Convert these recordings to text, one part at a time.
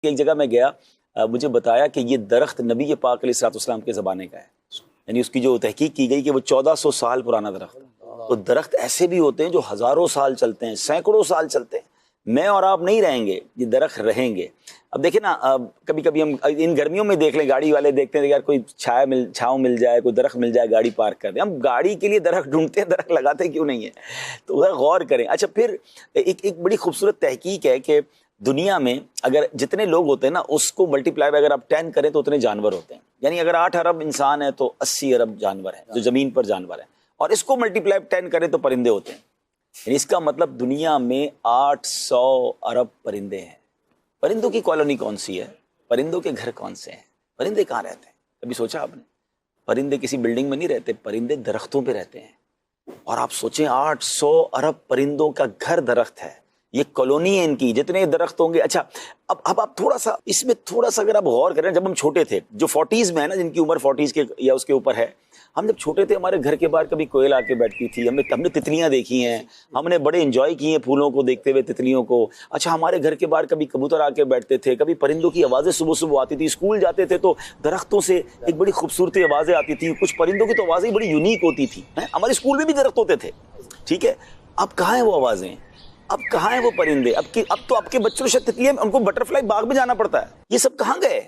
کہ ایک جگہ میں گیا، مجھے بتایا کہ یہ درخت نبی پاک علیہ الصلوۃ والسلام کے زمانے کا ہے، یعنی اس کی جو تحقیق کی گئی کہ وہ 1400 سال پرانا درخت ہے۔ تو درخت ایسے بھی ہوتے ہیں جو ہزاروں سال چلتے ہیں، سینکڑوں سال چلتے ہیں۔ میں اور آپ نہیں رہیں گے، یہ درخت رہیں گے۔ اب دیکھیں نا، کبھی کبھی ہم ان گرمیوں میں دیکھ لیں، گاڑی والے دیکھتے ہیں یار کوئی چھاؤں مل جائے، کوئی درخت مل جائے، گاڑی پارک کر دیں۔ ہم گاڑی کے لیے درخت ڈھونڈتے ہیں، درخت لگاتے کیوں نہیں ہے؟ تو غور کریں۔ اچھا، پھر ایک بڑی خوبصورت تحقیق ہے کہ دنیا میں اگر جتنے لوگ ہوتے ہیں نا، اس کو ملٹی پلائی اگر آپ 10 کریں تو اتنے جانور ہوتے ہیں۔ یعنی اگر 8 ارب انسان ہے تو 80 ارب جانور ہیں جو زمین پر جانور ہیں، اور اس کو ملٹی پلائی 10 کریں تو پرندے ہوتے ہیں۔ یعنی اس کا مطلب دنیا میں 800 ارب پرندے ہیں۔ پرندوں کی کالونی کون سی ہے؟ پرندوں کے گھر کون سے ہیں؟ پرندے کہاں رہتے ہیں؟ کبھی سوچا آپ نے؟ پرندے کسی بلڈنگ میں نہیں رہتے، پرندے درختوں پہ رہتے ہیں۔ اور آپ سوچیں 800 ارب پرندوں کا گھر درخت ہے، یہ کالونی ہے ان کی، جتنے درخت ہوں گے۔ اچھا، اب آپ تھوڑا سا اس میں اگر آپ غور کریں، جب ہم چھوٹے تھے، جو 40s میں ہے نا، جن کی عمر 40s کے یا اس کے اوپر ہے، ہم جب چھوٹے تھے ہمارے گھر کے باہر کبھی کوئل آ کے بیٹھتی تھی، ہم نے تتلیاں دیکھی ہیں، ہم نے بڑے انجوائے کی ہیں پھولوں کو دیکھتے ہوئے، تتلیوں کو۔ اچھا، ہمارے گھر کے باہر کبھی کبوتر آ کے بیٹھتے تھے، کبھی پرندوں کی آوازیں صبح صبح آتی تھی، اسکول جاتے تھے تو درختوں سے ایک بڑی خوبصورت آوازیں آتی تھیں، کچھ پرندوں کی تو آوازیں بڑی یونیک ہوتی تھی۔ ہمارے اسکول میں بھی درخت ہوتے تھے، ٹھیک ہے؟ اب کہاں ہیں وہ آوازیں؟ اب کہاں ہیں وہ پرندے؟ اب تو آپ کے بچوں شاید تتلیاں، ان کو بٹرفلائی باغ میں جانا پڑتا ہے۔ یہ سب کہاں گئے؟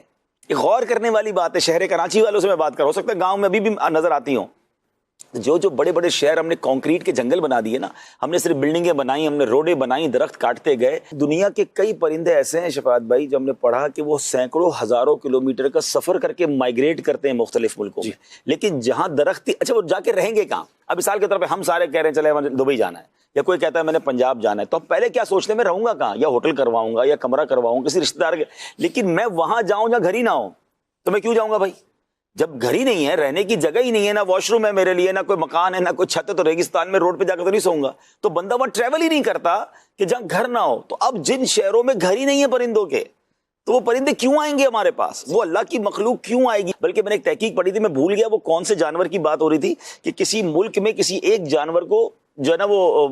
یہ غور کرنے والی بات ہے۔ شہر کراچی والوں سے میں بات کر رہا ہوں، ہو سکتا ہے گاؤں میں ابھی بھی نظر آتی ہوں۔ جو بڑے بڑے شہر ہم نے کانکریٹ کے جنگل بنا دیے نا، ہم نے صرف بلڈنگیں بنائی، ہم نے روڈیں بنائی، درخت کاٹتے گئے۔ دنیا کے کئی پرندے ایسے ہیں شفاعت بھائی، جو ہم نے پڑھا کہ وہ سینکڑوں ہزاروں کلومیٹر کا سفر کر کے مائگریٹ کرتے ہیں مختلف ملکوں میں، لیکن جہاں درخت، اچھا وہ جا کے رہیں گے کہاں؟ اب مثال کے طور پہ ہم سارے کہہ رہے ہیں چلے ہمیں دبئی جانا ہے، یا کوئی کہتا ہے میں نے پنجاب جانا ہے، تو اب پہلے کیا سوچتے ہیں میں رہوں گا کہاں؟ یا ہوٹل کرواؤں گا، یا کمرہ کرواؤں کسی رشتہ دار کے، لیکن میں وہاں جاؤں یا گھر ہی نہ ہو تو میں کیوں جاؤں گا بھائی؟ جب گھر ہی نہیں ہے، رہنے کی جگہ ہی نہیں ہے، نہ واش روم ہے میرے لیے، نہ کوئی مکان ہے، نہ کوئی چھت ہے، تو ریگستان میں روڈ پہ جا کر تو نہیں سوؤں گا۔ تو بندہ وہاں ٹریول ہی نہیں کرتا کہ جہاں گھر نہ ہو۔ تو اب جن شہروں میں گھر ہی نہیں ہے پرندوں کے، تو وہ پرندے کیوں آئیں گے ہمارے پاس؟ وہ اللہ کی مخلوق کیوں آئے گی؟ بلکہ میں نے ایک تحقیق پڑھی تھی، میں بھول گیا وہ کون سے جانور کی بات ہو رہی تھی، کہ کسی ملک میں کسی ایک جانور کو جو ہے نا وہ